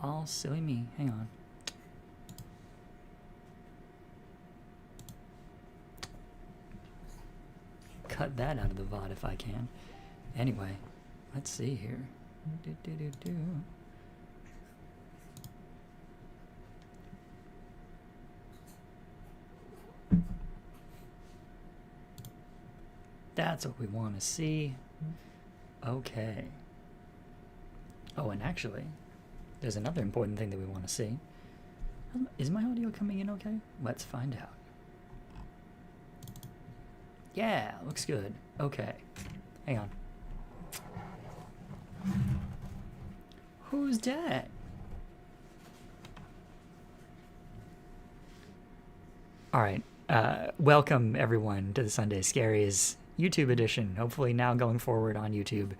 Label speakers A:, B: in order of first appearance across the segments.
A: all silly me. Hang on. Cut that out of the VOD if I can. Anyway, let's see here. That's what we want to see. Okay. Oh, and actually, there's another important thing that we want to see. Is my audio coming in okay? Let's find out. Yeah, looks good. Okay. Hang on. Who's that? Alright. Welcome, everyone, to the Sunday Scaries YouTube edition. Hopefully now going forward on YouTube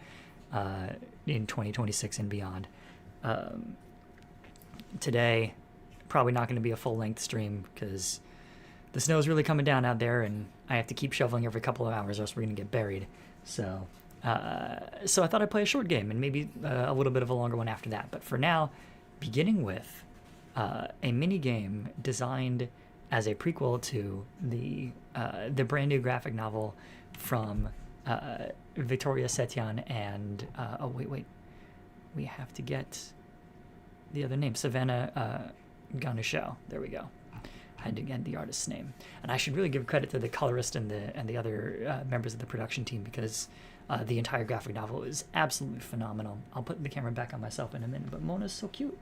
A: in 2026 and beyond. Today, probably not going to be a full-length stream because the snow's really coming down out there and I have to keep shoveling every couple of hours or else we're going to get buried. So I thought I'd play a short game and maybe a little bit of a longer one after that. But for now, beginning with a mini game designed as a prequel to the brand new graphic novel from Victoria Setyan and oh wait, we have to get the other name, Savannah Ganushel. There we go. I had to get the artist's name, and I should really give credit to the colorist and the other members of the production team because the entire graphic novel is absolutely phenomenal. I'll put the camera back on myself in a minute, but Mona's so cute.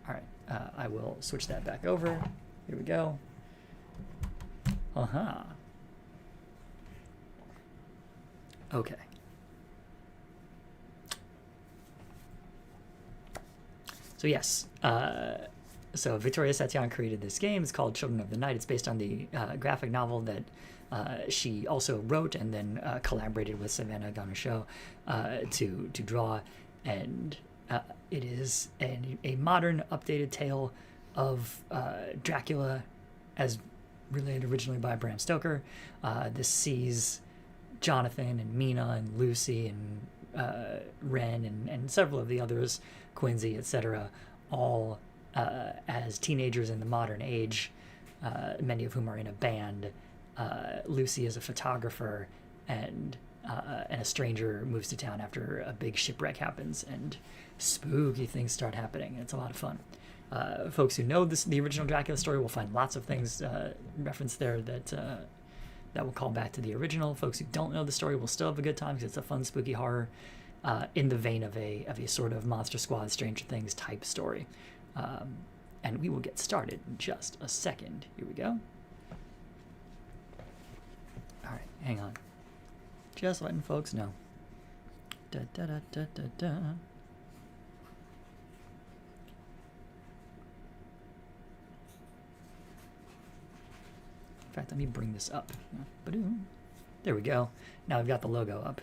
A: All right, I will switch that back over. Here we go. Okay. So yes, so Victoria Setyan created this game. It's called Children of the Night. It's based on the graphic novel that she also wrote and then collaborated with Savannah Ganushel to draw. And it is a modern, updated tale of Dracula as related originally by Bram Stoker. This sees Jonathan and Mina and Lucy and Ren and several of the others, Quincy, etc., all as teenagers in the modern age, many of whom are in a band. Lucy is a photographer, and a stranger moves to town after a big shipwreck happens, and spooky things start happening. It's a lot of fun. Folks who know the original Dracula story will find lots of things referenced there that will call back to the original. Folks who don't know the story will still have a good time because it's a fun, spooky horror in the vein of a sort of Monster Squad, Stranger Things type story. And we will get started in just a second. Here we go. All right, hang on. Just letting folks know. Da da da da da da. In fact, let me bring this up. Ba-doom. There we go. Now we've got the logo up.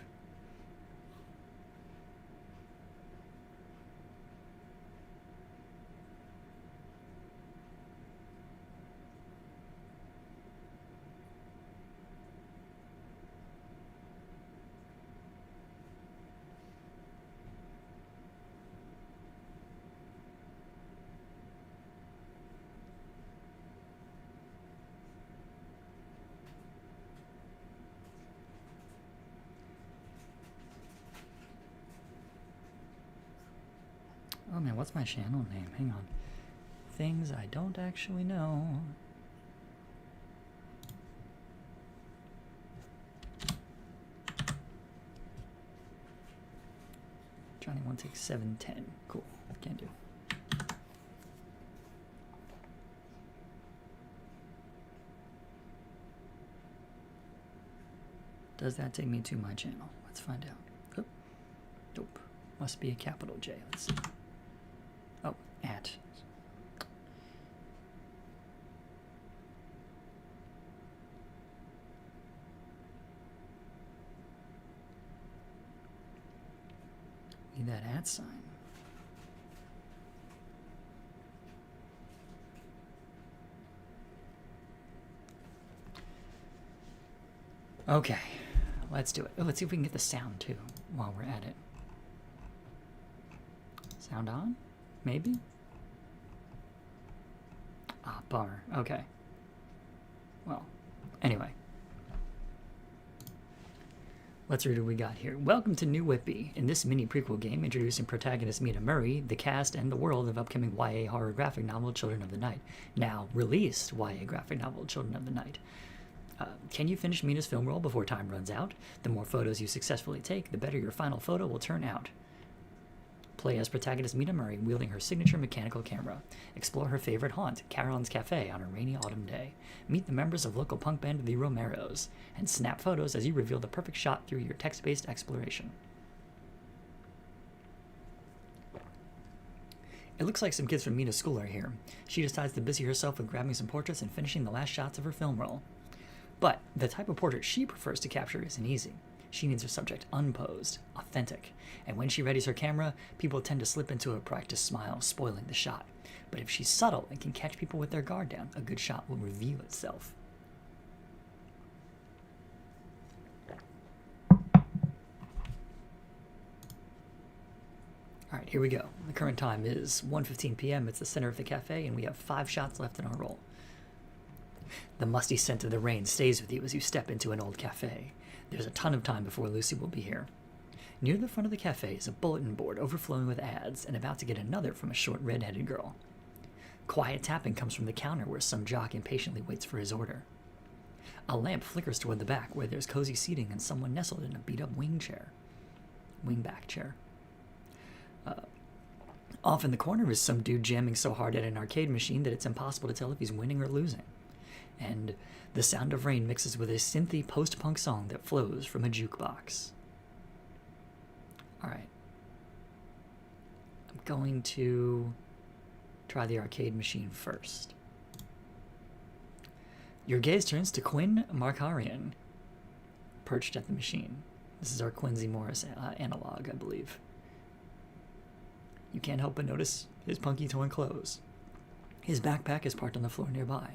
A: Oh man, what's my channel name? Hang on. Things I don't actually know. Johnny 16710. Cool. Can do. Does that take me to my channel? Let's find out. Oh, nope. Must be a capital J. Let's see. Oh, at. Need that at sign. Okay, let's do it. Oh, let's see if we can get the sound too while we're at it. Sound on? Maybe? Ah, bummer. Okay. Well, anyway. Let's read what we got here. Welcome to New Whitby. In this mini prequel game, introducing protagonist Mina Murray, the cast, and the world of upcoming YA horror graphic novel Children of the Night. Now released YA graphic novel Children of the Night. Can you finish Mina's film role before time runs out? The more photos you successfully take, the better your final photo will turn out. Play as protagonist Mina Murray wielding her signature mechanical camera. Explore her favorite haunt, Carolyn's Cafe, on a rainy autumn day. Meet the members of local punk band The Romeros, and snap photos as you reveal the perfect shot through your text-based exploration. It looks like some kids from Mina's school are here. She decides to busy herself with grabbing some portraits and finishing the last shots of her film roll. But the type of portrait she prefers to capture isn't easy. She needs her subject unposed, authentic, and when she readies her camera, people tend to slip into a practiced smile, spoiling the shot. But if she's subtle and can catch people with their guard down, a good shot will reveal itself. Alright, here we go. The current time is 1:15 p.m. It's the center of the cafe, and we have 5 shots left in our roll. The musty scent of the rain stays with you as you step into an old cafe. There's a ton of time before Lucy will be here. Near the front of the cafe is a bulletin board overflowing with ads, and about to get another from a short red-headed girl. Quiet tapping comes from the counter where some jock impatiently waits for his order. A lamp flickers toward the back where there's cozy seating and someone nestled in a beat-up wingback chair. Off in the corner is some dude jamming so hard at an arcade machine that it's impossible to tell if he's winning or losing. And the sound of rain mixes with a synthy post-punk song that flows from a jukebox. Alright. I'm going to try the arcade machine first. Your gaze turns to Quinn Markarian, perched at the machine. This is our Quincy Morris analog, I believe. You can't help but notice his punky torn clothes. His backpack is parked on the floor nearby.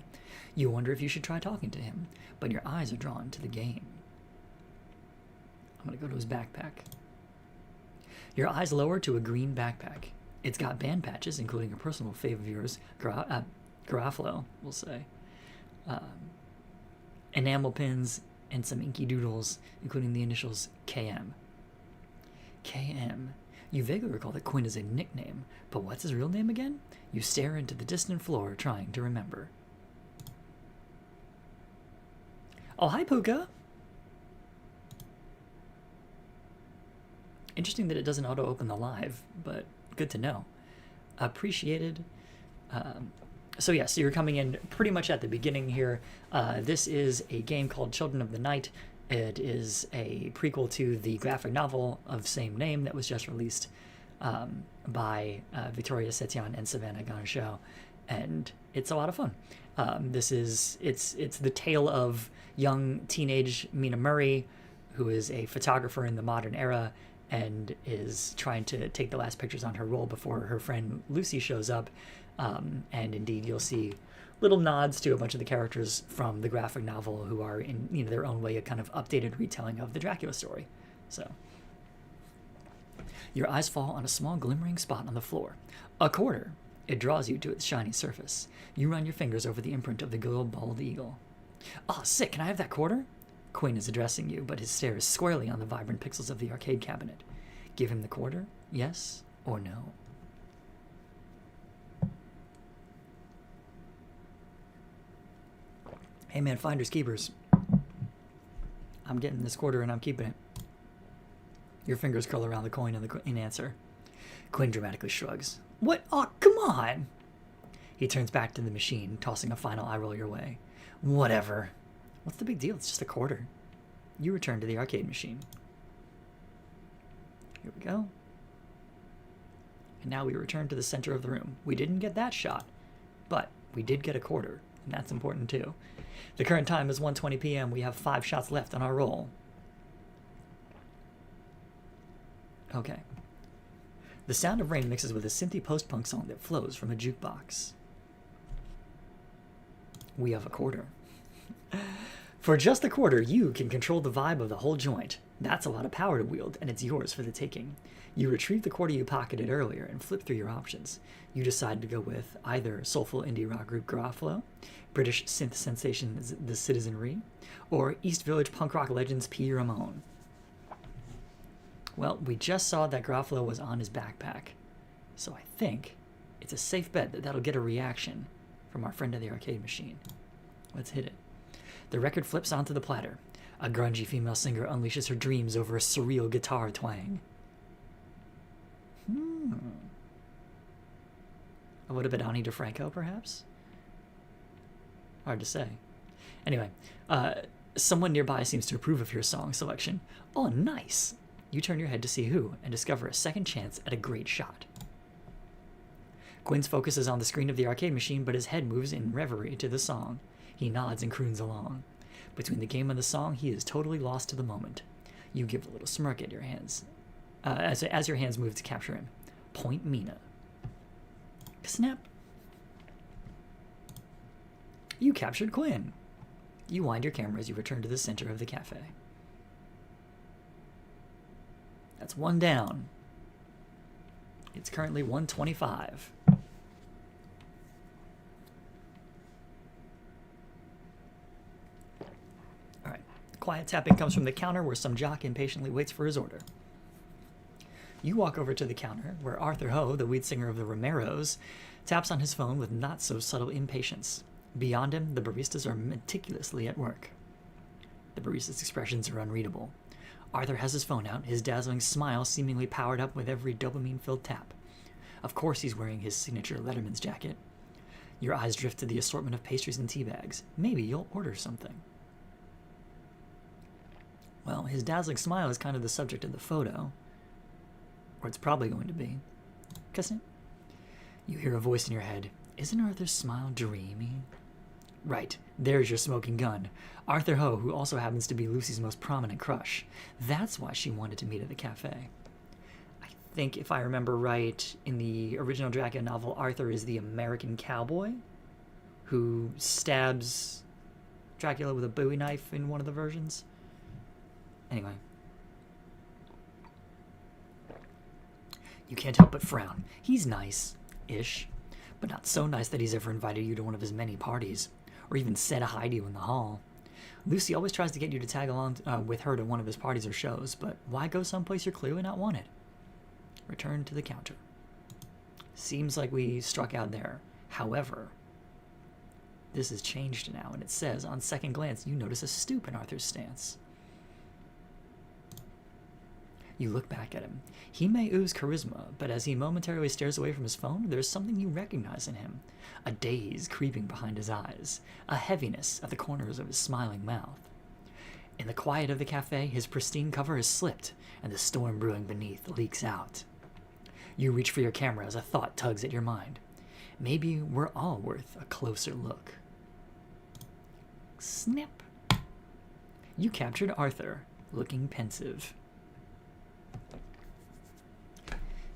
A: You wonder if you should try talking to him, but your eyes are drawn to the game. I'm going to go to his backpack. Your eyes lower to a green backpack. It's got band patches, including a personal fave of yours, Garofalo, we'll say. Enamel pins, and some inky doodles, including the initials KM. KM. You vaguely recall that Quinn is a nickname, but what's his real name again? You stare into the distant floor, trying to remember. Oh, hi, Puka! Interesting that it doesn't auto-open the live, but good to know. Appreciated. So you're coming in pretty much at the beginning here. This is a game called Children of the Night. It is a prequel to the graphic novel of same name that was just released by Victoria Setyan and Savannah Gansho, and it's a lot of fun. It's the tale of young teenage Mina Murray, who is a photographer in the modern era and is trying to take the last pictures on her roll before her friend Lucy shows up. And indeed, you'll see little nods to a bunch of the characters from the graphic novel who are in their own way a kind of updated retelling of the Dracula story. So your eyes fall on a small glimmering spot on the floor. A quarter. It draws you to its shiny surface. You run your fingers over the imprint of the good old bald eagle. Oh, sick, can I have that quarter? Quinn is addressing you, but his stare is squarely on the vibrant pixels of the arcade cabinet. Give him the quarter, yes or no? Hey man, finders keepers. I'm getting this quarter and I'm keeping it. Your fingers curl around the coin in answer. Quinn dramatically shrugs. What? Oh, come on! He turns back to the machine, tossing a final eye roll your way. Whatever. What's the big deal? It's just a quarter. You return to the arcade machine. Here we go. And now we return to the center of the room. We didn't get that shot, but we did get a quarter, and that's important too. The current time is 1:20 p.m. We have 5 shots left on our roll. Okay. The sound of rain mixes with a synthy post-punk song that flows from a jukebox. We have a quarter. For just a quarter, you can control the vibe of the whole joint. That's a lot of power to wield, and it's yours for the taking. You retrieve the quarter you pocketed earlier and flip through your options. You decide to go with either soulful indie rock group Garofalo, British synth sensation The Citizenry, or East Village punk rock legends P. Ramone. Well, we just saw that Garofalo was on his backpack, so I think it's a safe bet that that'll get a reaction from our friend of the arcade machine. Let's hit it. The record flips onto the platter. A grungy female singer unleashes her dreams over a surreal guitar twang. A little bit Ani DeFranco, perhaps? Hard to say. Anyway, someone nearby seems to approve of your song selection. Oh, nice! You turn your head to see who, and discover a second chance at a great shot. Quinn's focus is on the screen of the arcade machine, but his head moves in reverie to the song. He nods and croons along. Between the game and the song, he is totally lost to the moment. You give a little smirk at your hands, as your hands move to capture him. Point Mina. Snap. You captured Quinn. You wind your camera as you return to the center of the cafe. That's one down. It's currently 125. Alright. Quiet tapping comes from the counter where some jock impatiently waits for his order. You walk over to the counter where Arthur Ho, the lead singer of the Romeros, taps on his phone with not-so-subtle impatience. Beyond him, the baristas are meticulously at work. The barista's expressions are unreadable. Arthur has his phone out, his dazzling smile seemingly powered up with every dopamine-filled tap. Of course he's wearing his signature Letterman's jacket. Your eyes drift to the assortment of pastries and tea bags. Maybe you'll order something. Well, his dazzling smile is kind of the subject of the photo. Or it's probably going to be. Cousin? You hear a voice in your head. Isn't Arthur's smile dreamy? Right, there's your smoking gun. Arthur Ho, who also happens to be Lucy's most prominent crush. That's why she wanted to meet at the cafe. I think, if I remember right, in the original Dracula novel, Arthur is the American cowboy who stabs Dracula with a Bowie knife in one of the versions. Anyway. You can't help but frown. He's nice-ish, but not so nice that he's ever invited you to one of his many parties, or even said hi to you in the hall. Lucy always tries to get you to tag along with her to one of his parties or shows, but why go someplace you're clearly not wanted? Return to the counter. Seems like we struck out there. However, this has changed now, and it says, on second glance, you notice a stoop in Arthur's stance. You look back at him. He may ooze charisma, but as he momentarily stares away from his phone, there's something you recognize in him. A daze creeping behind his eyes, a heaviness at the corners of his smiling mouth. In the quiet of the cafe, his pristine cover has slipped, and the storm brewing beneath leaks out. You reach for your camera as a thought tugs at your mind. Maybe we're all worth a closer look. Snip. You captured Arthur, looking pensive.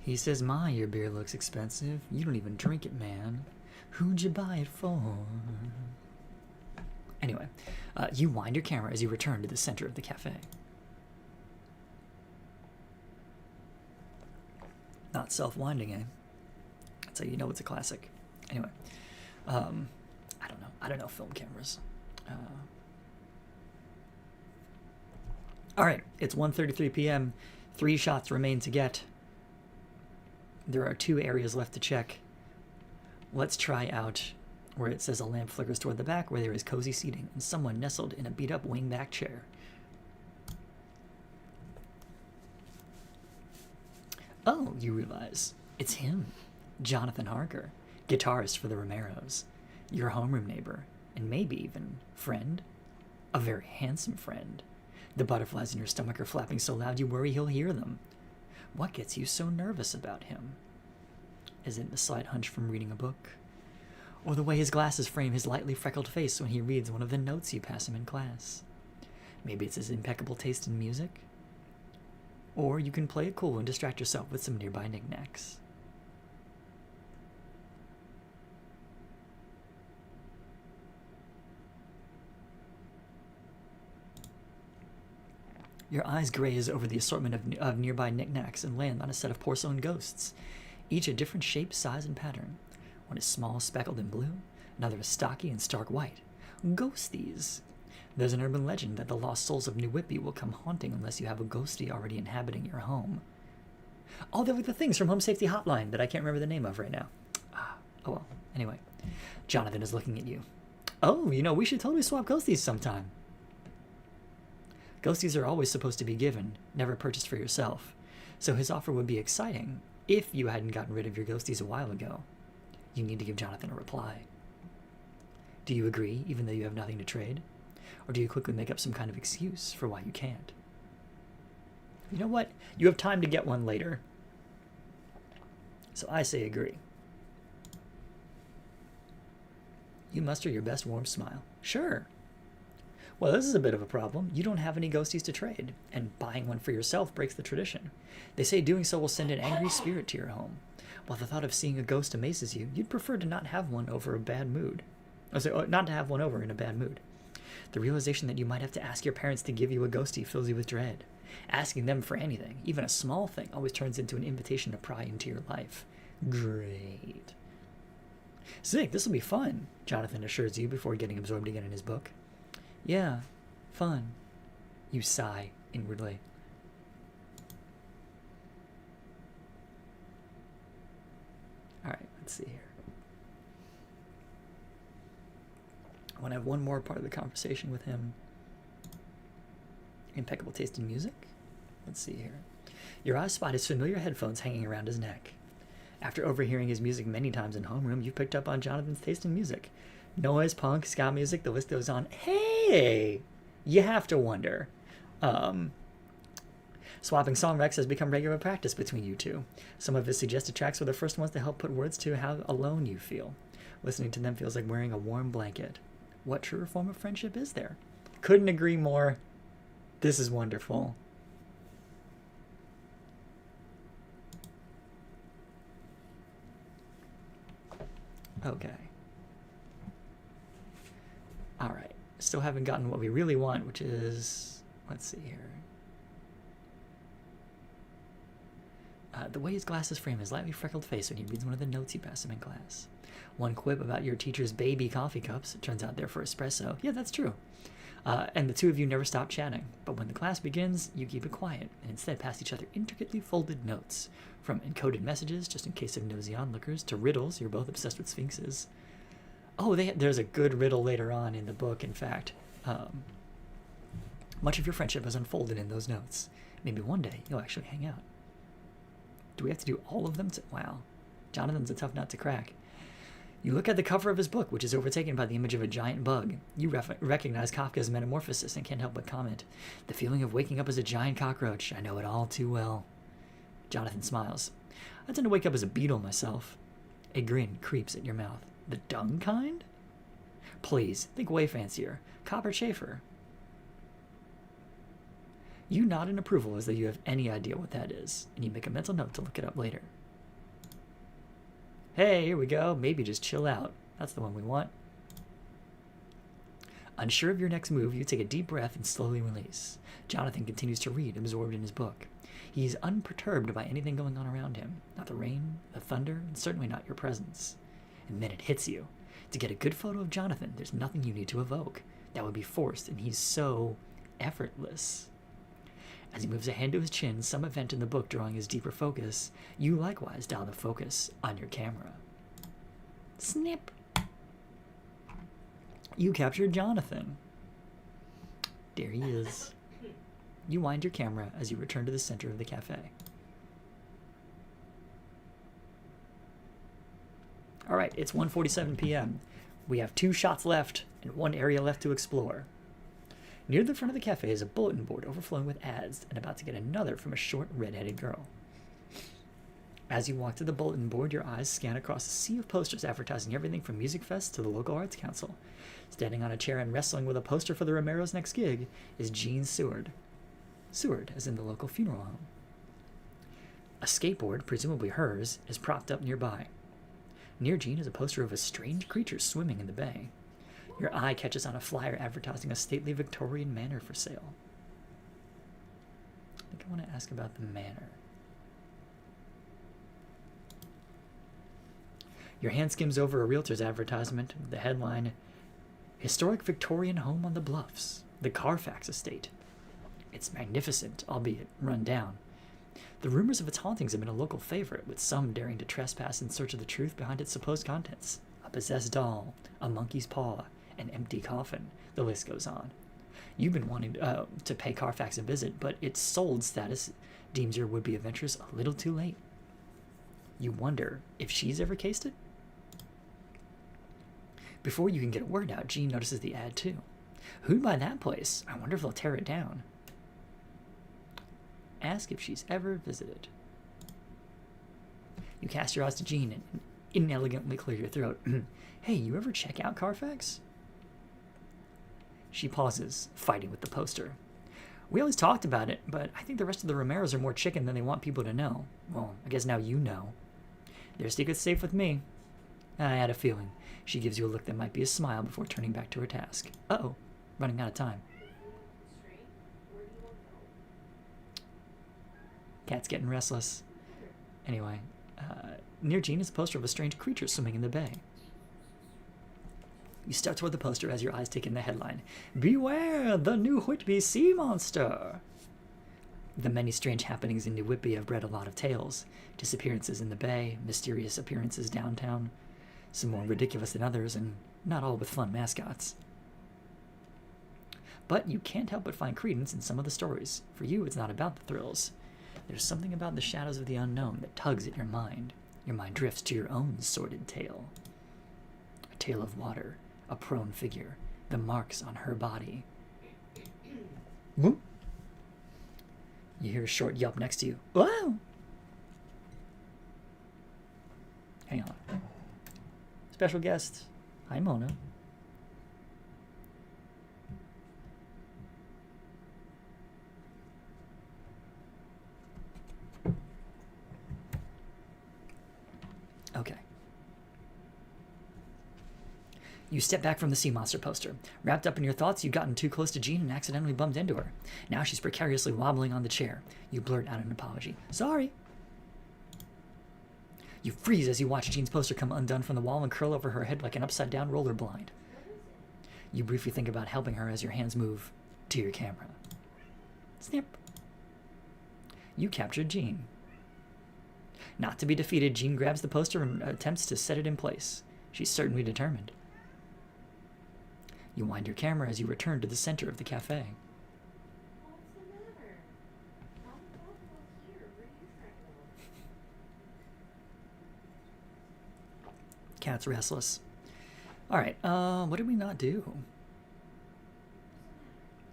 A: He says, "My, your beer looks expensive. You don't even drink it, man. Who'd you buy it for?" Anyway, you wind your camera as you return to the center of the cafe. Not self-winding, eh? That's how you know it's a classic. Anyway, I don't know film cameras. All right, it's 1:33 p.m. 3 shots remain to get. There are 2 areas left to check. Let's try out where it says a lamp flickers toward the back, where there is cozy seating and someone nestled in a beat-up wing-back chair. Oh, you realize, it's him, Jonathan Harker, guitarist for the Romeros, your homeroom neighbor, and maybe even friend. A very handsome friend. The butterflies in your stomach are flapping so loud you worry he'll hear them. What gets you so nervous about him? Is it the slight hunch from reading a book? Or the way his glasses frame his lightly freckled face when he reads one of the notes you pass him in class? Maybe it's his impeccable taste in music? Or you can play it cool and distract yourself with some nearby knickknacks. Your eyes graze over the assortment of nearby knickknacks and land on a set of porcelain ghosts, each a different shape, size, and pattern. One is small, speckled in blue, another is stocky and stark white. Ghosties. There's an urban legend that the lost souls of New Whitby will come haunting unless you have a ghostie already inhabiting your home. Oh, they're like the things from Home Safety Hotline that I can't remember the name of right now. Oh well, anyway. Jonathan is looking at you. Oh, we should totally swap ghosties sometime. Ghosties are always supposed to be given, never purchased for yourself. So his offer would be exciting if you hadn't gotten rid of your ghosties a while ago. You need to give Jonathan a reply. Do you agree, even though you have nothing to trade? Or do you quickly make up some kind of excuse for why you can't? You know what? You have time to get one later. So I say agree. You muster your best warm smile. Sure. Well, this is a bit of a problem. You don't have any ghosties to trade, and buying one for yourself breaks the tradition. They say doing so will send an angry spirit to your home. While the thought of seeing a ghost amazes you, you'd prefer to not have one over a bad mood. Not to have one over in a bad mood. The realization that you might have to ask your parents to give you a ghostie fills you with dread. Asking them for anything, even a small thing, always turns into an invitation to pry into your life. Great. Sick, this will be fun, Jonathan assures you before getting absorbed again in his book. Yeah, fun. You sigh inwardly. All right, let's see here. I want to have one more part of the conversation with him. Impeccable taste in music. Let's see here. Your eye spot his familiar headphones hanging around his neck. After overhearing his music many times in homeroom, you picked up on Jonathan's taste in music. Noise, punk, ska music, the list goes on. Hey! You have to wonder. Swapping song recs has become regular practice between you two. Some of his suggested tracks were the first ones to help put words to how alone you feel. Listening to them feels like wearing a warm blanket. What truer form of friendship is there? Couldn't agree more. This is wonderful. Okay. All right. Still haven't gotten what we really want, which is... Let's see here. The way his glasses frame his lightly freckled face when he reads one of the notes you pass him in class. One quip about your teacher's baby coffee cups. It turns out they're for espresso. Yeah, that's true. And the two of you never stop chatting. But when the class begins, you keep it quiet and instead pass each other intricately folded notes. From encoded messages, just in case of nosy onlookers, to riddles. You're both obsessed with sphinxes. Oh, there's a good riddle later on in the book, in fact. Much of your friendship has unfolded in those notes. Maybe one day you'll actually hang out. Do we have to do all of them? Wow. Jonathan's a tough nut to crack. You look at the cover of his book, which is overtaken by the image of a giant bug. You recognize Kafka's Metamorphosis and can't help but comment. The feeling of waking up as a giant cockroach. I know it all too well. Jonathan smiles. I tend to wake up as a beetle myself. A grin creeps at your mouth. The dung kind? Please, think way fancier. Copper chafer. You nod in approval as though you have any idea what that is, and you make a mental note to look it up later. Hey, here we go. Maybe just chill out. That's the one we want. Unsure of your next move, you take a deep breath and slowly release. Jonathan continues to read, absorbed in his book. He is unperturbed by anything going on around him. Not the rain, the thunder, and certainly not your presence. And then it hits you. To get a good photo of Jonathan, there's nothing you need to evoke. That would be forced, and he's so effortless. As he moves a hand to his chin, some event in the book drawing his deeper focus, you likewise dial the focus on your camera. Snip! You captured Jonathan. There he is. You wind your camera as you return to the center of the cafe. All right, it's 1:47 p.m. We have 2 shots left and 1 area left to explore. Near the front of the cafe is a bulletin board overflowing with ads and about to get another from a short, red-headed girl. As you walk to the bulletin board, your eyes scan across a sea of posters advertising everything from music fest to the local arts council. Standing on a chair and wrestling with a poster for the Romero's next gig is Jean Seward. Seward, as in the local funeral home. A skateboard, presumably hers, is propped up nearby. Near Jean is a poster of a strange creature swimming in the bay. Your eye catches on a flyer advertising a stately Victorian manor for sale. I think I want to ask about the manor. Your hand skims over a realtor's advertisement with the headline, Historic Victorian Home on the Bluffs, the Carfax Estate. It's magnificent, albeit run down. The rumors of its hauntings have been a local favorite, with some daring to trespass in search of the truth behind its supposed contents. A possessed doll, a monkey's paw, an empty coffin, the list goes on. You've been wanting to pay Carfax a visit, but its sold status deems your would-be adventurers a little too late. You wonder if she's ever cased it? Before you can get a word out, Jean notices the ad too. Who'd buy that place? I wonder if they'll tear it down. Ask if she's ever visited. You cast your eyes to Jean and inelegantly clear your throat. Hey, you ever check out Carfax? She pauses, fighting with the poster. We always talked about it, but I think the rest of the Romeros are more chicken than they want people to know. Well, I guess now you know. Their secret's safe with me. I had a feeling. She gives you a look that might be a smile before turning back to her task. Uh-oh, running out of time. Cat's getting restless. Anyway, near Jean is a poster of a strange creature swimming in the bay. You step toward the poster as your eyes take in the headline. Beware the New Whitby sea monster! The many strange happenings in New Whitby have bred a lot of tales. Disappearances in the bay, mysterious appearances downtown, some more ridiculous than others, and not all with fun mascots. But you can't help but find credence in some of the stories. For you, it's not about the thrills. There's something about the shadows of the unknown that tugs at your mind. Your mind drifts to your own sordid tale. A tale of water, a prone figure, the marks on her body. Whoop. You hear a short yelp next to you. Wow! Hang on. Special guest. Hi, Mona. Okay. You step back from the sea monster poster. Wrapped up in your thoughts, you've gotten too close to Jean and accidentally bumped into her. Now she's precariously wobbling on the chair. You blurt out an apology. Sorry. You freeze as you watch Jean's poster come undone from the wall and curl over her head like an upside-down roller blind. You briefly think about helping her as your hands move to your camera. Snip. You captured Jean. Not to be defeated, Jean grabs the poster and attempts to set it in place. She's certainly determined. You wind your camera as you return to the center of the cafe.
B: What's the matter? I'm here. Where are you trying to go?
A: Cat's restless. All right, what did we not do?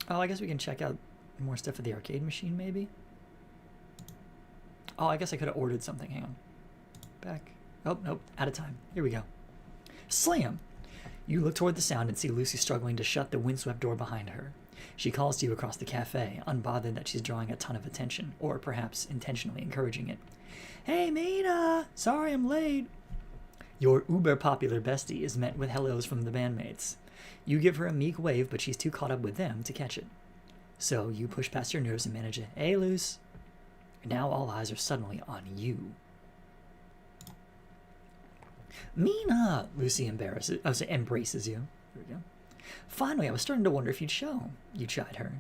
A: Oh, I guess we can check out more stuff at the arcade machine, maybe? Oh, I guess I could have ordered something. Hang on. Back. Oh, nope. Out of time. Here we go. Slam! You look toward the sound and see Lucy struggling to shut the windswept door behind her. She calls to you across the cafe, unbothered that she's drawing a ton of attention, or perhaps intentionally encouraging it. Hey, Mina! Sorry I'm late. Your uber-popular bestie is met with hellos from the bandmates. You give her a meek wave, but she's too caught up with them to catch it. So you push past your nerves and manage it. Hey, Luce. Now all eyes are suddenly on you. Mina! Lucy embraces you. There we go. Finally, I was starting to wonder if you'd show. You chide her.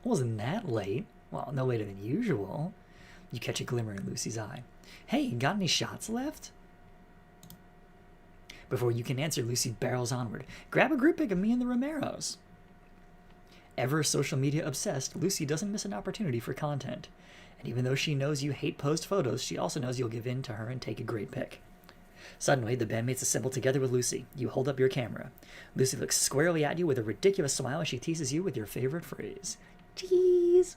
A: Wasn't that late? Well, no later than usual. You catch a glimmer in Lucy's eye. Hey, got any shots left? Before you can answer, Lucy barrels onward. Grab a group pic of me and the Romeros. Ever social media obsessed, Lucy doesn't miss an opportunity for content. And even though she knows you hate post photos, she also knows you'll give in to her and take a great pic. Suddenly, the bandmates assemble together with Lucy. You hold up your camera. Lucy looks squarely at you with a ridiculous smile as she teases you with your favorite phrase. Tease!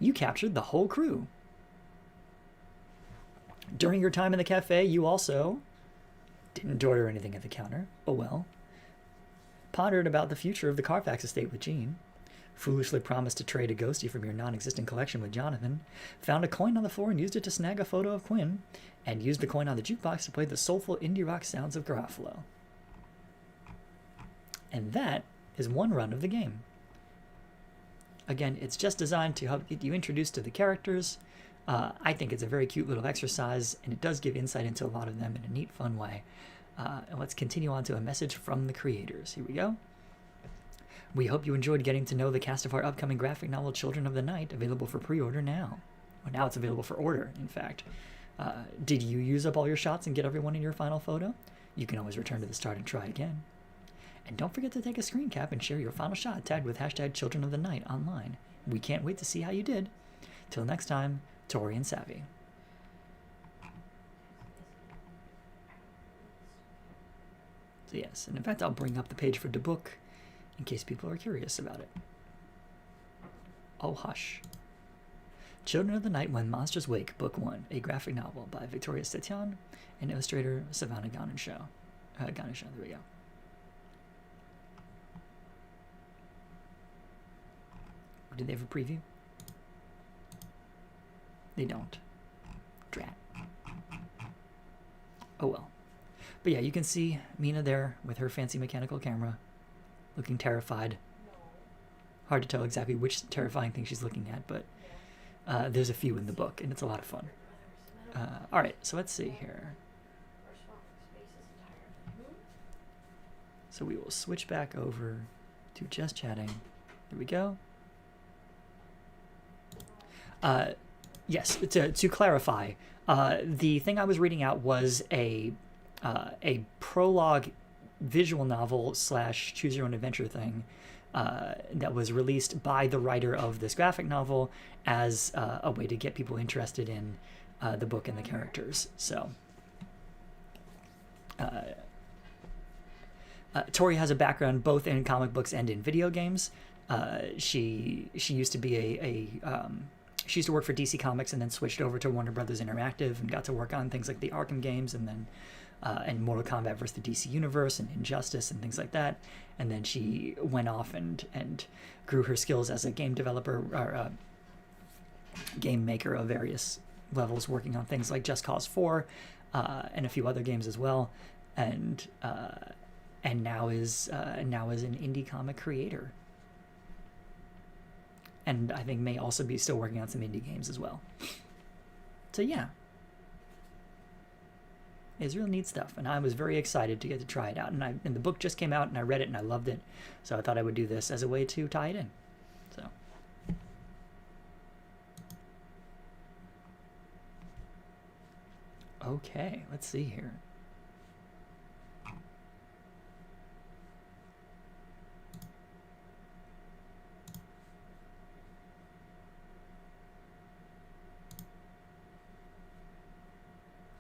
A: You captured the whole crew. During your time in the cafe, you also didn't order anything at the counter. Oh well. Pondered about the future of the Carfax estate with Jean. Foolishly promised to trade a ghostie from your non-existent collection with Jonathan. Found a coin on the floor and used it to snag a photo of Quinn. And used the coin on the jukebox to play the soulful indie rock sounds of Garofalo. And that is one run of the game. Again, it's just designed to help get you introduced to the characters. I think it's a very cute little exercise, and it does give insight into a lot of them in a neat, fun way. And let's continue on to a message from the creators. Here we go. We hope you enjoyed getting to know the cast of our upcoming graphic novel, Children of the Night, available for pre-order now. Well, now it's available for order, in fact. Did you use up all your shots and get everyone in your final photo? You can always return to the start and try again. And don't forget to take a screen cap and share your final shot tagged with hashtag Children of the Night online. We can't wait to see how you did. Till next time, Tori and Savvy. So yes, and in fact I'll bring up the page for the book in case people are curious about it. Oh hush. Children of the Night When Monsters Wake, Book 1, a graphic novel by Victoria Setian and illustrator Savannah Ganesha. There we go. Did they have a preview? They don't. Drat. Oh well. But yeah, you can see Mina there with her fancy mechanical camera, looking terrified. Hard to tell exactly which terrifying thing she's looking at, but there's a few in the book, and it's a lot of fun. Alright, so let's see here. So we will switch back over to just chatting. Here we go. Yes, to clarify, the thing I was reading out was a prologue visual novel / choose your own adventure thing that was released by the writer of this graphic novel as a way to get people interested in the book and the characters. So Tori has a background both in comic books and in video games. She used to be she used to work for DC Comics and then switched over to Warner Brothers Interactive and got to work on things like the Arkham games and then and Mortal Kombat vs. the DC Universe and Injustice and things like that. And then she went off and grew her skills as a game developer or a game maker of various levels, working on things like Just Cause 4 and a few other games as well. And now is an indie comic creator. And I think may also be still working on some indie games as well. So yeah. It's real neat stuff, and I was very excited to get to try it out. And the book just came out, and I read it, and I loved it. So I thought I would do this as a way to tie it in. So. Okay, let's see here.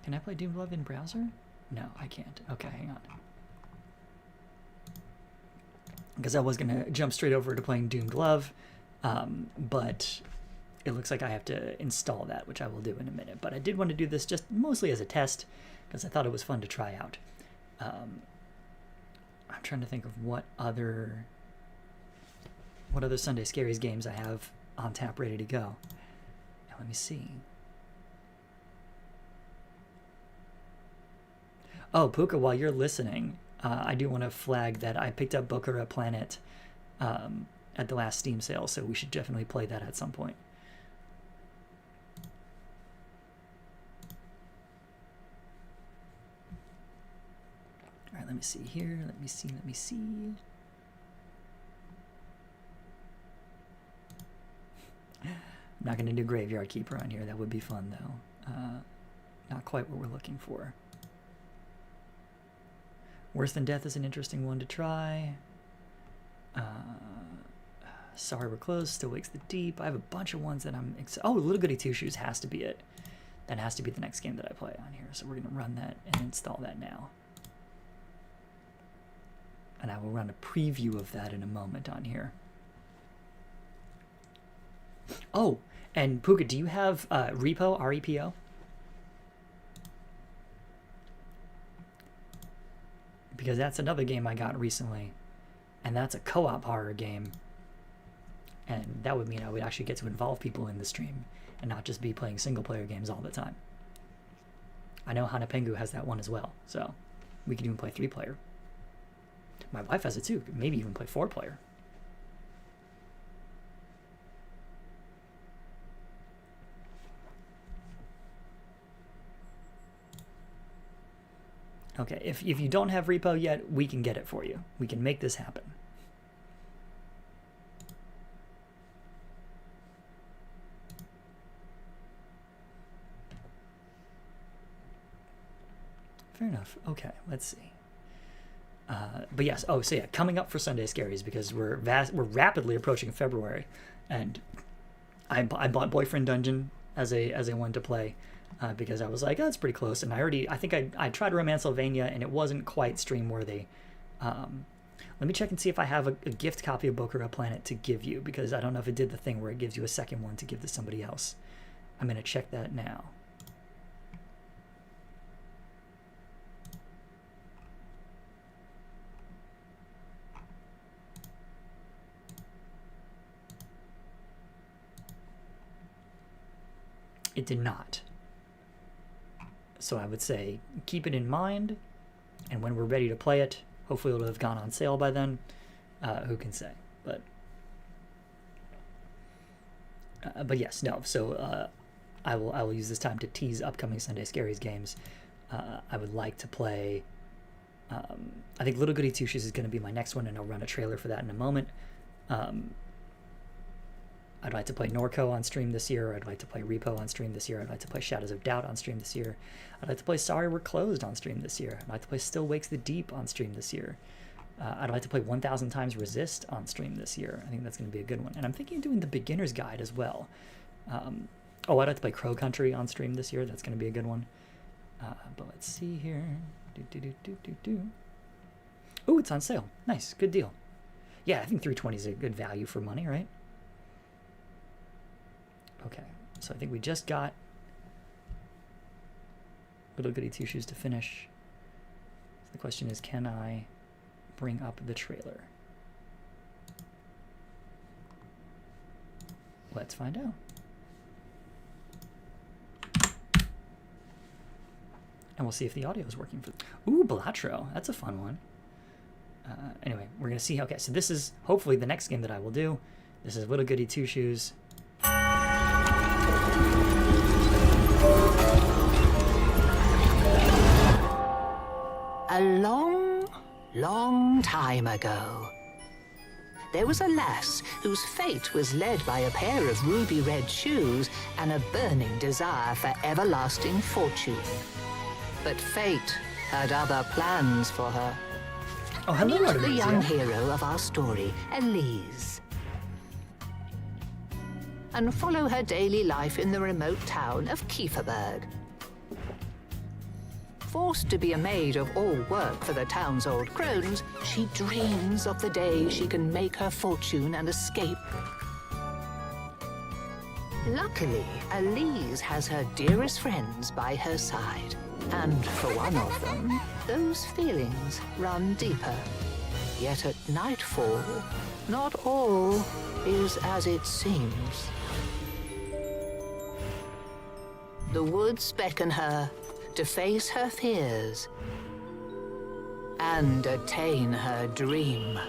A: Can I play Doom Glove in browser? No, I can't. Okay, hang on. Because I was going to jump straight over to playing Doom Glove, but it looks like I have to install that, which I will do in a minute. But I did want to do this just mostly as a test, because I thought it was fun to try out. I'm trying to think of what other Sunday Scaries games I have on tap ready to go. Now, let me see. Oh, Puka, while you're listening, I do want to flag that I picked up Bokura Planet at the last Steam sale, so we should definitely play that at some point. All right, let me see here. Let me see. I'm not going to do Graveyard Keeper on here. That would be fun, though. Not quite what we're looking for. Worse Than Death is an interesting one to try. Sorry We're Closed, Still Wakes the Deep. I have a bunch of ones that I'm excited. Oh, Little Goody Two Shoes has to be it. That has to be the next game that I play on here. So we're going to run that and install that now. And I will run a preview of that in a moment on here. Oh, and Puka, do you have Repo, R-E-P-O? Because that's another game I got recently, and that's a co-op horror game, and that would mean I would actually get to involve people in the stream and not just be playing single-player games all the time. I know Hana Pengu has that one as well, so we can even play 3-player. My wife has it too, maybe even play 4-player. Okay, if you don't have repo yet, we can get it for you. We can make this happen. Fair enough. Okay, let's see. But yes, oh, so yeah, coming up for Sunday Scaries, because we're rapidly approaching February, and I bought Boyfriend Dungeon as a one to play, because I was like, oh, it's pretty close, and I think I tried Romancylvania, and it wasn't quite stream worthy. Let me check and see if I have a gift copy of Boku Planet to give you, because I don't know if it did the thing where it gives you a second one to give to somebody else. I'm gonna check that now. It did not. So I would say keep it in mind, and when we're ready to play it, hopefully it'll have gone on sale by then. Who can say? But yes, no. So I will use this time to tease upcoming Sunday Scaries games. I would like to play. I think Little Goody Two Shoes is going to be my next one, and I'll run a trailer for that in a moment. I'd like to play Norco on stream this year. I'd like to play Repo on stream this year. I'd like to play Shadows of Doubt on stream this year. I'd like to play Sorry We're Closed on stream this year. I'd like to play Still Wakes the Deep on stream this year. I'd like to play 1000 Times Resist on stream this year. I think that's going to be a good one. And I'm thinking of doing the Beginner's Guide as well. I'd like to play Crow Country on stream this year. That's going to be a good one. But let's see here. Oh, it's on sale. Nice. Good deal. Yeah, I think 320 is a good value for money, right? Okay, so I think we just got Little Goody Two Shoes to finish. So the question is, can I bring up the trailer? Let's find out. And we'll see if the audio is working for. Ooh, Balatro. That's a fun one. Anyway, we're going to see. Okay, so this is hopefully the next game that I will do. This is Little Goody Two Shoes.
C: A long, long time ago, there was a lass whose fate was led by a pair of ruby red shoes and a burning desire for everlasting fortune. But fate had other plans for her.
A: Oh, hello,
C: Meet the young
A: Artemisia.
C: hero of our story, Elise, and follow her daily life in the remote town of Kieferberg. Forced to be a maid of all work for the town's old crones, she dreams of the day she can make her fortune and escape. Luckily, Elise has her dearest friends by her side, and for one of them, those feelings run deeper. Yet at nightfall, not all is as it seems. The woods beckon her to face her fears and attain her dream.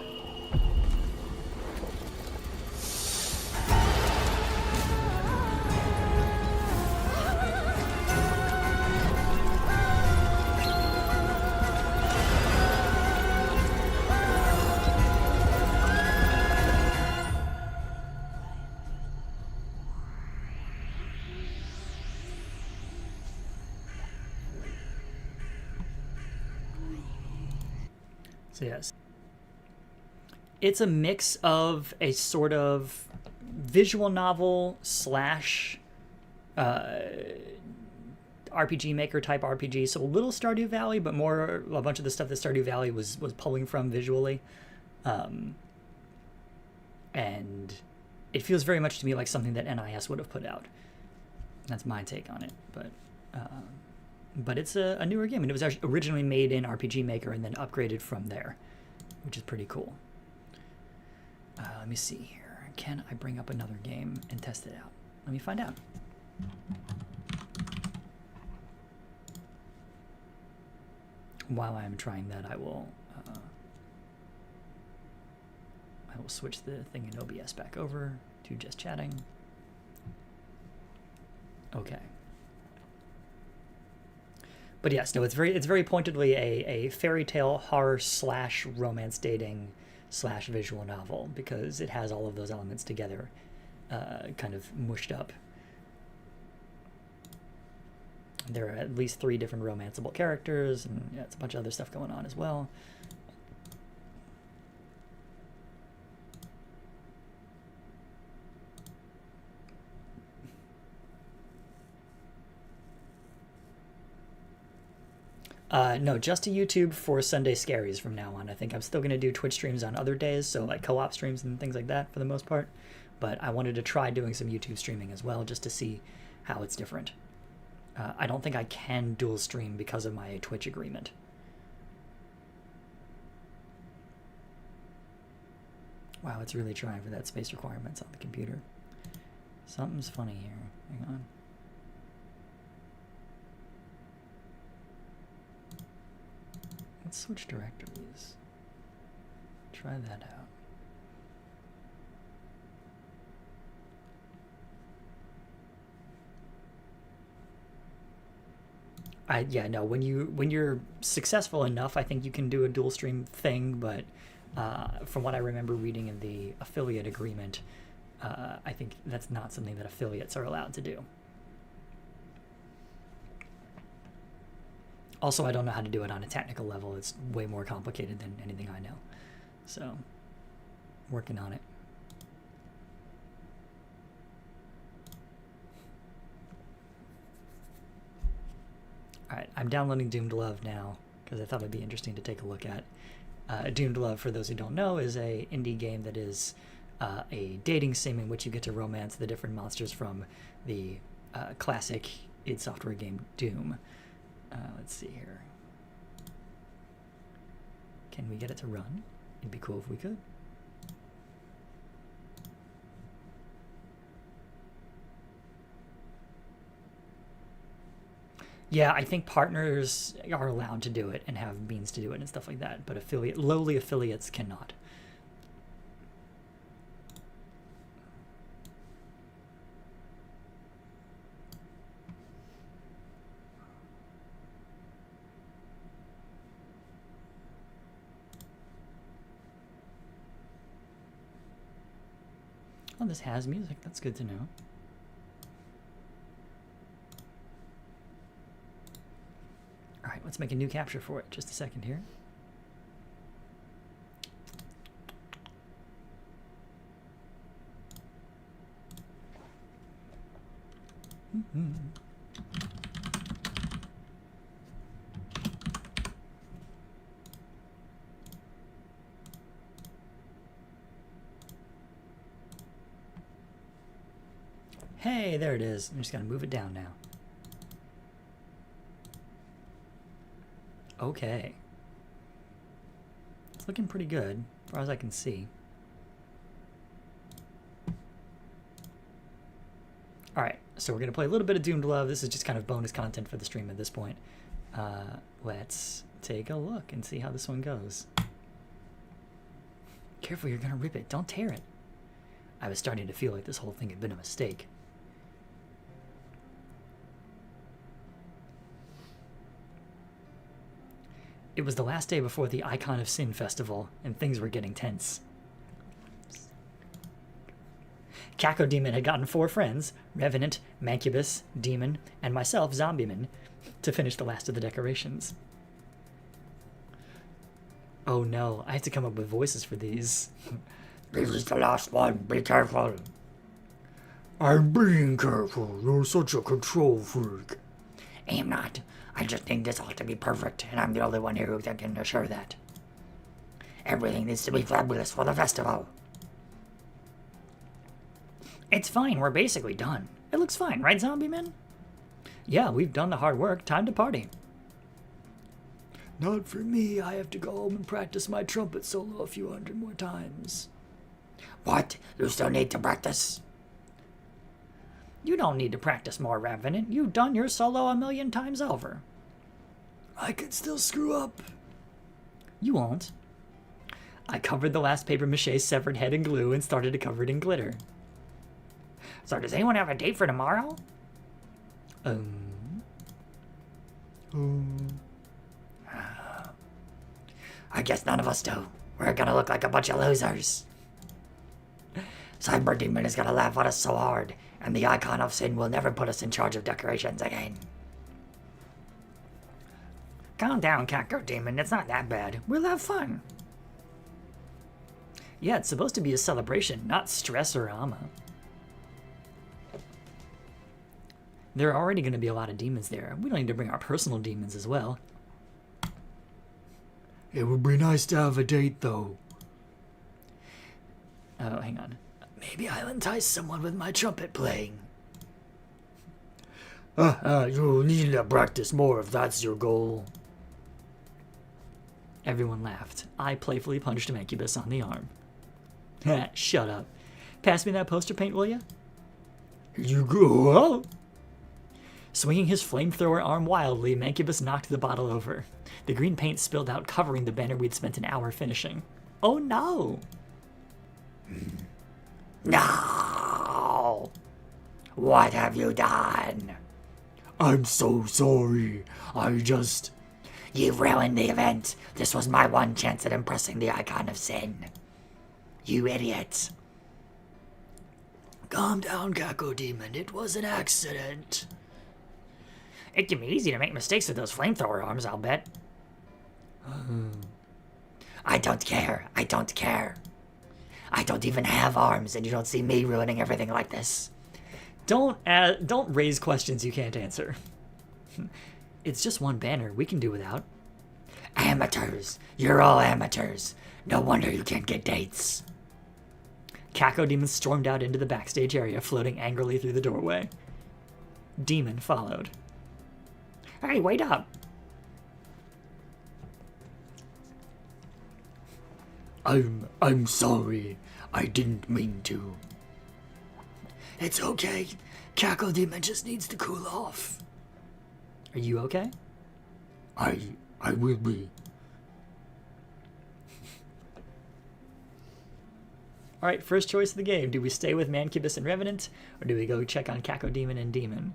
A: So yes, it's a mix of a sort of visual novel slash RPG Maker type RPG. So a little Stardew Valley, but more a bunch of the stuff that Stardew Valley was pulling from visually. And it feels very much to me like something that NIS would have put out. That's my take on it. But it's a newer game, and it was actually originally made in RPG Maker and then upgraded from there, which is pretty cool. Let me see here. Can I bring up another game and test it out? Let me find out. While I'm trying that, I will switch the thing in OBS back over to just chatting. Okay. But yes, no, it's very pointedly a fairy tale horror slash romance dating slash visual novel because it has all of those elements together, kind of mushed up. There are at least 3 different romanceable characters, and yeah, it's a bunch of other stuff going on as well. No, just to YouTube for Sunday Scaries from now on. I think I'm still going to do Twitch streams on other days, so like co-op streams and things like that for the most part. But I wanted to try doing some YouTube streaming as well, just to see how it's different. I don't think I can dual stream because of my Twitch agreement. Wow, it's really trying for that space requirements on the computer. Something's funny here. Hang on. Let's switch directories. Try that out. Yeah, no, when you're successful enough, I think you can do a dual stream thing, but from what I remember reading in the affiliate agreement, I think that's not something that affiliates are allowed to do. Also, I don't know how to do it on a technical level. It's way more complicated than anything I know. So, working on it. Alright, I'm downloading Doomed Love now, because I thought it'd be interesting to take a look at. Doomed Love, for those who don't know, is a indie game that is a dating sim in which you get to romance the different monsters from the classic id Software game Doom. Let's see here. Can we get it to run? It'd be cool if we could. Yeah, I think partners are allowed to do it and have means to do it and stuff like that, but lowly affiliates cannot. Oh, this has music. That's good to know. All right, let's make a new capture for it. Just a second here. Hey, there it is. I'm just going to move it down now. Okay. It's looking pretty good, as far as I can see. Alright, so we're going to play a little bit of Doomed Love. This is just kind of bonus content for the stream at this point. Let's take a look and see how this one goes. Careful, you're going to rip it. Don't tear it. I was starting to feel like this whole thing had been a mistake. It was the last day before the Icon of Sin festival, and things were getting tense. Cacodemon had gotten 4 friends, Revenant, Mancubus, Demon, and myself, Zombieman, to finish the last of the decorations. Oh no, I have to come up with voices for these.
D: This is the last one, be careful.
E: I'm being careful, you're such a control freak.
D: I'm not. I just think this ought to be perfect, and I'm the only one here that can assure that. Everything needs to be fabulous for the festival.
A: It's fine, we're basically done. It looks fine, right, Zombieman? Yeah, we've done the hard work. Time to party.
E: Not for me, I have to go home and practice my trumpet solo a few hundred more times.
D: What? You still need to practice?
A: You don't need to practice more, Revenant. You've done your solo 1,000,000 times over.
E: I can still screw up.
A: You won't. I covered the last papier-mâché severed head in glue and started to cover it in glitter.
D: So does anyone have a date for tomorrow?
E: I
D: I guess none of us do. We're gonna look like a bunch of losers. Cyber Demon is gonna laugh at us so hard, and the Icon of Sin will never put us in charge of decorations again.
A: Calm down, Cacto Demon. It's not that bad. We'll have fun. Yeah, it's supposed to be a celebration, not stress or armor. There are already going to be a lot of demons there. We don't need to bring our personal demons as well.
E: It would be nice to have a date, though.
A: Oh, hang on.
D: Maybe I'll entice someone with my trumpet playing.
E: You'll need to practice more if that's your goal.
A: Everyone laughed. I playfully punched Mancubus on the arm. Shut up. Pass me that poster paint, will ya?
E: You go.
A: Swinging his flamethrower arm wildly, Mancubus knocked the bottle over. The green paint spilled out, covering the banner we'd spent an hour finishing. Oh no!
D: No! What have you done?
E: I'm so sorry.
D: You ruined the event. This was my one chance at impressing the Icon of Sin. You idiot.
E: Calm down, Cacto Demon. It was an accident.
A: It can be easy to make mistakes with those flamethrower arms, I'll bet.
D: I don't care. I don't care. I don't even have arms, and you don't see me ruining everything like this.
A: Don't raise questions you can't answer. It's just one banner. We can do without.
D: Amateurs. You're all amateurs. No wonder you can't get dates.
A: Cacto Demon stormed out into the backstage area, floating angrily through the doorway. Demon followed. Hey, wait up!
E: I'm sorry. I didn't mean to.
D: It's okay. Cacto Demon just needs to cool off.
A: Are you okay?
E: I will be.
A: Alright, first choice of the game. Do we stay with Mancubus and Revenant, or do we go check on Cacto Demon and Demon?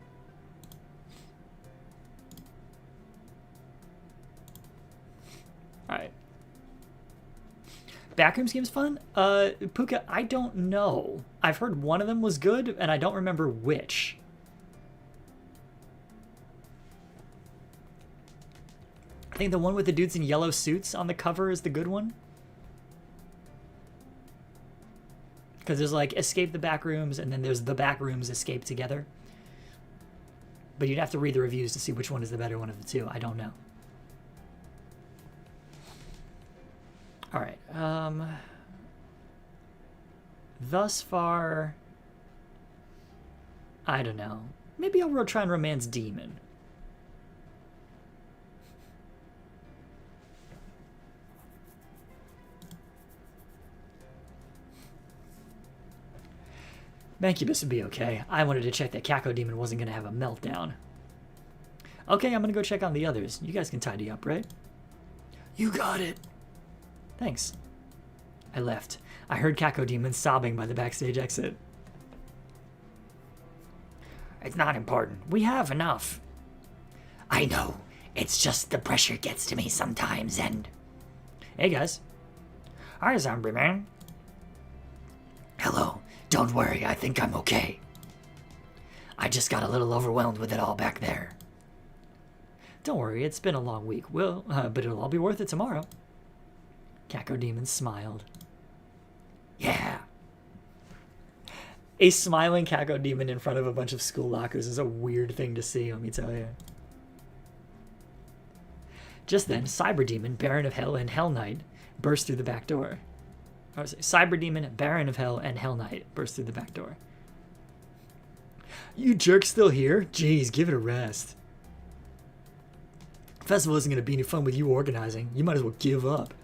A: Alright. Backrooms game's fun? Puka, I don't know. I've heard one of them was good, and I don't remember which. I think the one with the dudes in yellow suits on the cover is the good one. Because there's like escape the backrooms, and then there's the backrooms escape together. But you'd have to read the reviews to see which one is the better one of the two. I don't know. Alright, thus far, I don't know. Maybe I'll try and romance Demon. Mancubus would be okay. I wanted to check that Cacto Demon wasn't going to have a meltdown. Okay, I'm going to go check on the others. You guys can tidy up, right?
E: You got it.
A: Thanks. I left. I heard Cacto Demon sobbing by the backstage exit.
D: It's not important. We have enough. I know. It's just the pressure gets to me sometimes, and...
A: Hey, guys.
D: Hi, Zombie Man. Hello. Don't worry, I think I'm okay. I just got a little overwhelmed with it all back there.
A: Don't worry, it's been a long week. But it'll all be worth it tomorrow. Cacto Demon smiled.
D: Yeah.
A: A smiling Cacto Demon in front of a bunch of school lockers is a weird thing to see, let me tell you. Just then, Cyber Demon, Baron of Hell and Hell Knight, burst through the back door. Cyber Demon, Baron of Hell, and Hell Knight burst through the back door. You jerk still here? Jeez, give it a rest. Festival isn't going to be any fun with you organizing. You might as well give up.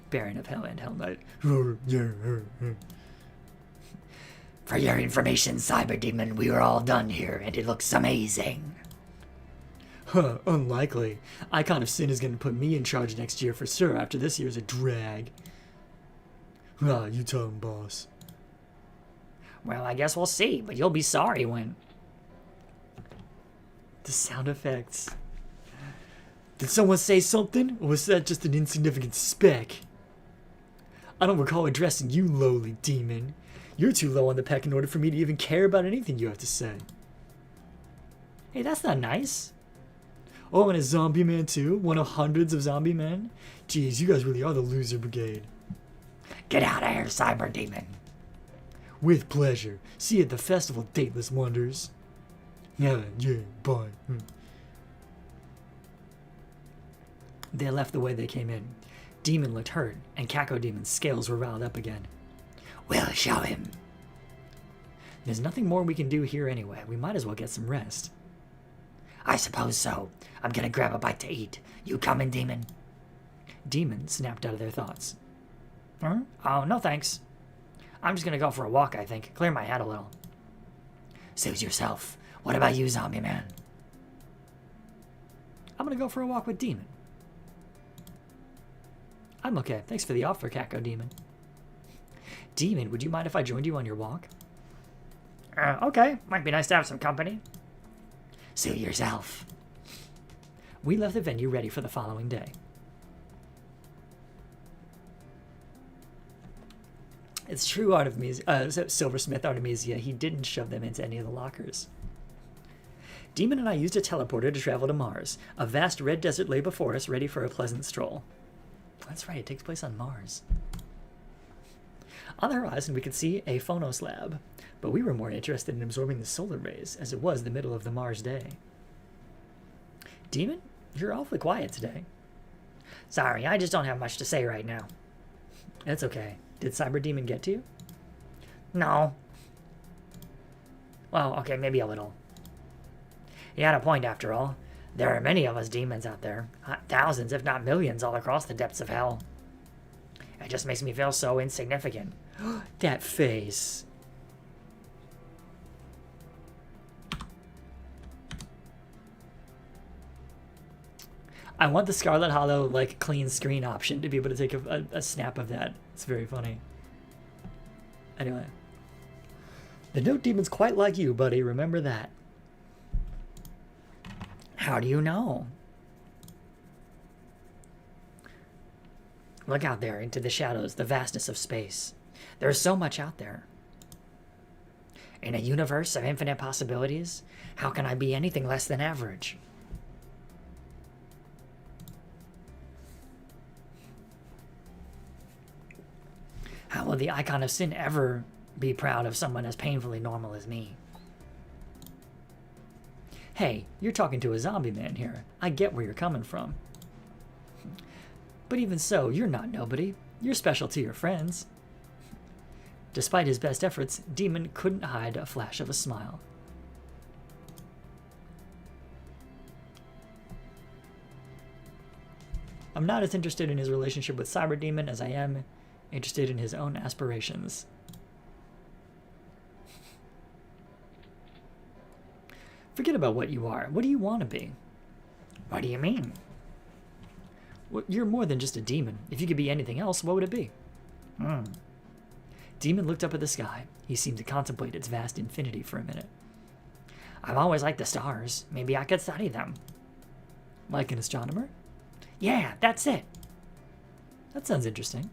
A: Baron of Hell and Hell Knight.
D: For your information, Cyber Demon, we are all done here, and it looks amazing.
A: Huh, unlikely. Icon of Sin is going to put me in charge next year for sure after this year's a drag.
E: Ah, you tell him, boss.
A: Well, I guess we'll see, but you'll be sorry when... The sound effects. Did someone say something, or was that just an insignificant speck? I don't recall addressing you, lowly demon. You're too low on the pecking order for me to even care about anything you have to say. Hey, that's not nice. Oh, and a zombie man too? One of hundreds of zombie men? Jeez, you guys really are the loser brigade.
D: Get out of here, cyber demon.
A: With pleasure. See you at the festival, dateless wonders. Yeah, bye. They left the way they came in. Demon looked hurt, and Caco Demon's scales were riled up again.
D: We'll show him.
A: There's nothing more we can do here anyway. We might as well get some rest.
D: I suppose so. I'm gonna grab a bite to eat. You coming, demon?
A: Demon snapped out of their thoughts.
D: Oh, no thanks. I'm just gonna go for a walk, I think. Clear my head a little. Suit yourself. What about you, zombie man?
A: I'm gonna go for a walk with Demon. I'm okay. Thanks for the offer, Caco Demon. Demon, would you mind if I joined you on your walk?
D: Okay. Might be nice to have some company. Suit yourself.
A: We left the venue ready for the following day. It's true, Silversmith Artemisia, he didn't shove them into any of the lockers. Demon and I used a teleporter to travel to Mars. A vast red desert lay before us, ready for a pleasant stroll. That's right, it takes place on Mars. On the horizon, we could see a Phonos lab, but we were more interested in absorbing the solar rays, as it was the middle of the Mars day. Demon, you're awfully quiet today.
D: Sorry, I just don't have much to say right now.
A: That's okay. Did Cyber Demon get to you?
D: No. Well, okay, maybe a little. He had a point after all. There are many of us demons out there. Thousands, if not millions, all across the depths of hell. It just makes me feel so insignificant.
A: That face. I want the Scarlet Hollow, like, clean screen option to be able to take a snap of that. It's very funny. Anyway. The Note Demon's quite like you, buddy. Remember that.
D: How do you know? Look out there into the shadows, the vastness of space. There's so much out there. In a universe of infinite possibilities, how can I be anything less than average? How will the icon of sin ever be proud of someone as painfully normal as me?
A: Hey, you're talking to a zombie man here. I get where you're coming from. But even so, you're not nobody. You're special to your friends. Despite his best efforts, Demon couldn't hide a flash of a smile. I'm not as interested in his relationship with Cyber Demon as I am interested in his own aspirations. Forget about what you are. What do you want to be?
D: What do you mean?
A: Well, you're more than just a demon. If you could be anything else, what would it be? Demon looked up at the sky. He seemed to contemplate its vast infinity for a minute.
D: I've always liked the stars. Maybe I could study them.
A: Like an astronomer?
D: Yeah, that's it.
A: That sounds interesting.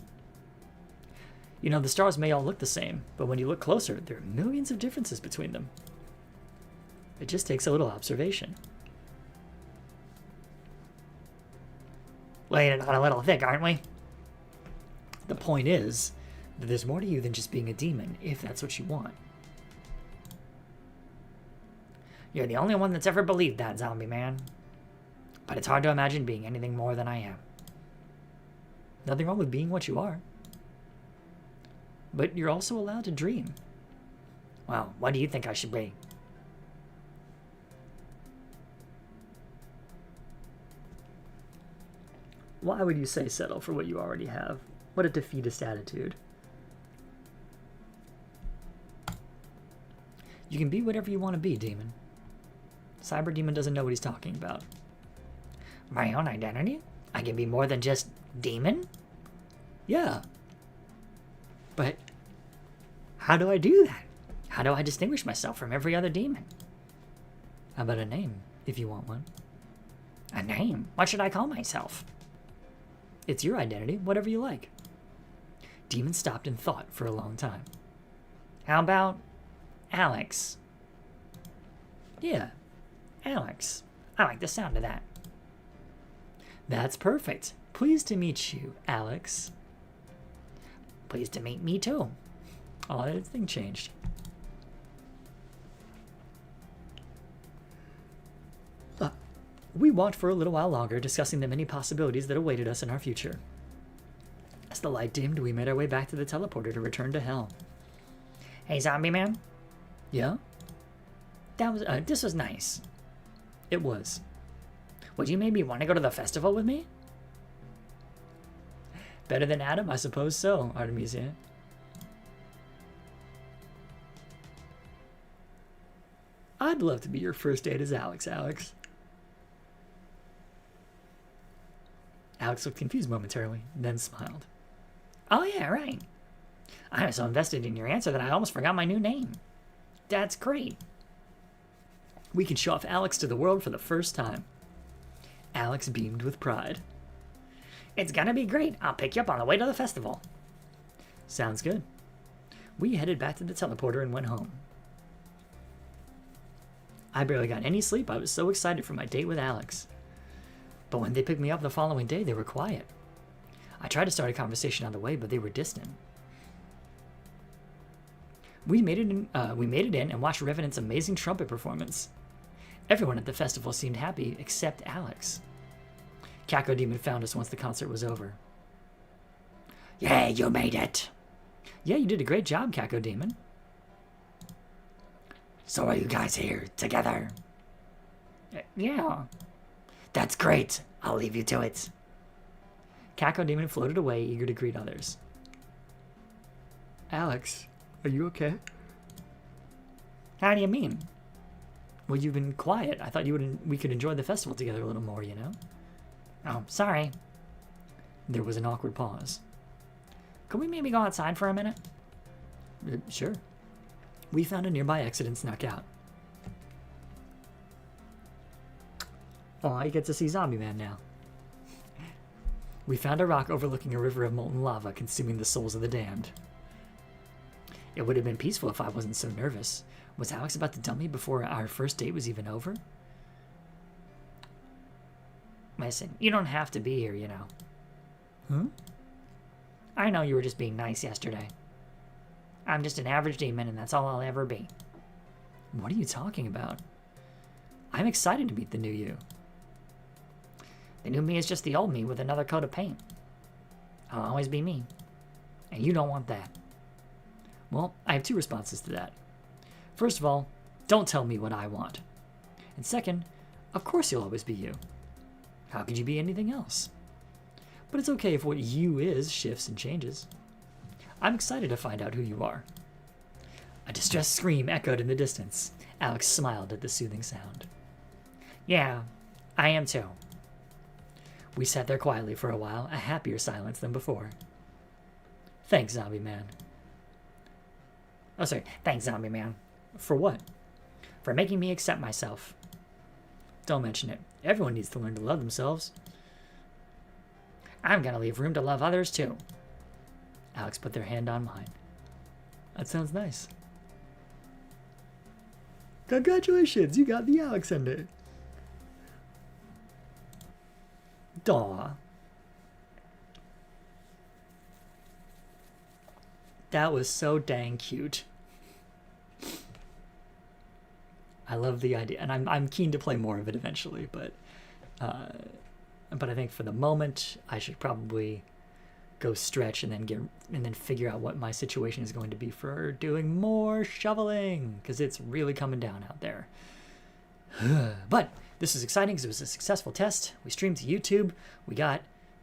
A: You know, the stars may all look the same, but when you look closer, there are millions of differences between them. It just takes a little observation.
D: Laying it on a little thick, aren't we?
A: The point is that there's more to you than just being a demon, if that's what you want.
D: You're the only one that's ever believed that, zombie man. But it's hard to imagine being anything more than I am.
A: Nothing wrong with being what you are. But you're also allowed to dream.
D: Well, what do you think I should be?
A: Why would you say settle for what you already have? What a defeatist attitude. You can be whatever you want to be, Demon. Cyber Demon doesn't know what he's talking about.
D: My own identity? I can be more than just demon?
A: Yeah. But how do I do that?
D: How do I distinguish myself from every other demon?
A: How about a name, if you want one?
D: A name? What should I call myself?
A: It's your identity, whatever you like. Demon stopped and thought for a long time.
D: How about Alex?
A: Yeah, Alex.
D: I like the sound of that.
A: That's perfect. Pleased to meet you, Alex.
D: Pleased to meet me too.
A: Oh, that thing changed. We walked for a little while longer, discussing the many possibilities that awaited us in our future. As the light dimmed, we made our way back to the teleporter to return to hell.
D: Hey, zombie man.
A: Yeah?
D: This was nice.
A: It was.
D: Would you maybe want to go to the festival with me?
A: Better than Adam? I suppose so, Artemisia. I'd love to be your first date as Alex. Alex looked confused momentarily, then smiled.
D: Oh yeah, right. I was so invested in your answer that I almost forgot my new name. That's great.
A: We can show off Alex to the world for the first time. Alex beamed with pride.
D: It's gonna be great. I'll pick you up on the way to the festival.
A: Sounds good. We headed back to the teleporter and went home. I barely got any sleep. I was so excited for my date with Alex. But when they picked me up the following day, they were quiet. I tried to start a conversation on the way, but they were distant. We made it in and watched Revenant's amazing trumpet performance. Everyone at the festival seemed happy except Alex. Caco Demon found us once the concert was over.
D: Yeah, you made it.
A: Yeah, you did a great job, Caco Demon.
D: So are you guys here together?
A: Yeah.
D: That's great. I'll leave you to it.
A: Caco Demon floated away, eager to greet others. Alex, are you okay?
D: How do you mean?
A: Well, you've been quiet. I thought we could enjoy the festival together a little more, you know?
D: Oh, sorry.
A: There was an awkward pause.
D: Could we maybe go outside for a minute?
A: Sure. We found a nearby exit and snuck out. Oh, I get to see Zombie Man now. We found a rock overlooking a river of molten lava consuming the souls of the damned. It would have been peaceful if I wasn't so nervous. Was Alex about to dump me before our first date was even over?
D: Listen, you don't have to be here, you know.
A: Huh?
D: I know you were just being nice yesterday. I'm just an average demon, and that's all I'll ever be.
A: What are you talking about? I'm excited to meet the new you.
D: The new me is just the old me with another coat of paint. I'll always be me. And you don't want that.
A: Well, I have two responses to that. First of all, don't tell me what I want. And second, of course you'll always be you. How could you be anything else? But it's okay if what you is shifts and changes. I'm excited to find out who you are. A distressed scream echoed in the distance. Alex smiled at the soothing sound.
D: Yeah, I am too.
A: We sat there quietly for a while, a happier silence than before. Thanks, Zombie Man.
D: Oh, sorry. Thanks, Zombie Man.
A: For what?
D: For making me accept myself.
A: Don't mention it. Everyone needs to learn to love themselves.
D: I'm gonna leave room to love others too.
A: Alex put their hand on mine. That sounds nice. Congratulations, you got the Alex ending. Daw. That was so dang cute. I love the idea, and I'm keen to play more of it eventually, but I think for the moment I should probably go stretch and then figure out what my situation is going to be for doing more shoveling, because it's really coming down out there. But this is exciting because it was a successful test. We streamed to YouTube. We got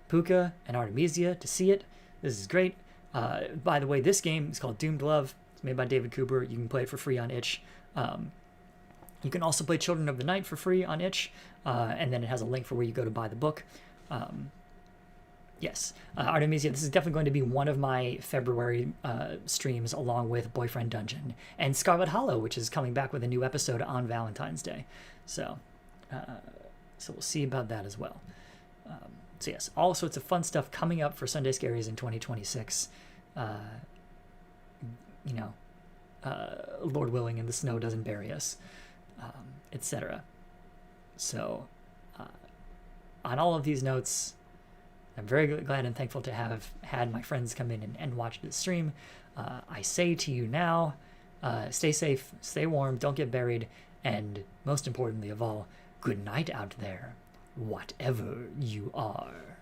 A: Puka and Artemisia to see it. This is great. By the way, this game is called Doomed Love. It's made by David Cooper. You can play it for free on itch. You can also play Children of the Night for free on itch, and then it has a link for where you go to buy the book. Yes, Artemisia, this is definitely going to be one of my February streams, along with Boyfriend Dungeon and Scarlet Hollow, which is coming back with a new episode on Valentine's Day. So So we'll see about that as well. So yes, all sorts of fun stuff coming up for Sunday Scaries in 2026. Lord willing, and the snow doesn't bury us, etc. So, on all of these notes, I'm very glad and thankful to have had my friends come in and watch the stream. I say to you now, stay safe, stay warm, don't get buried, and most importantly of all, good night out there, whatever you are.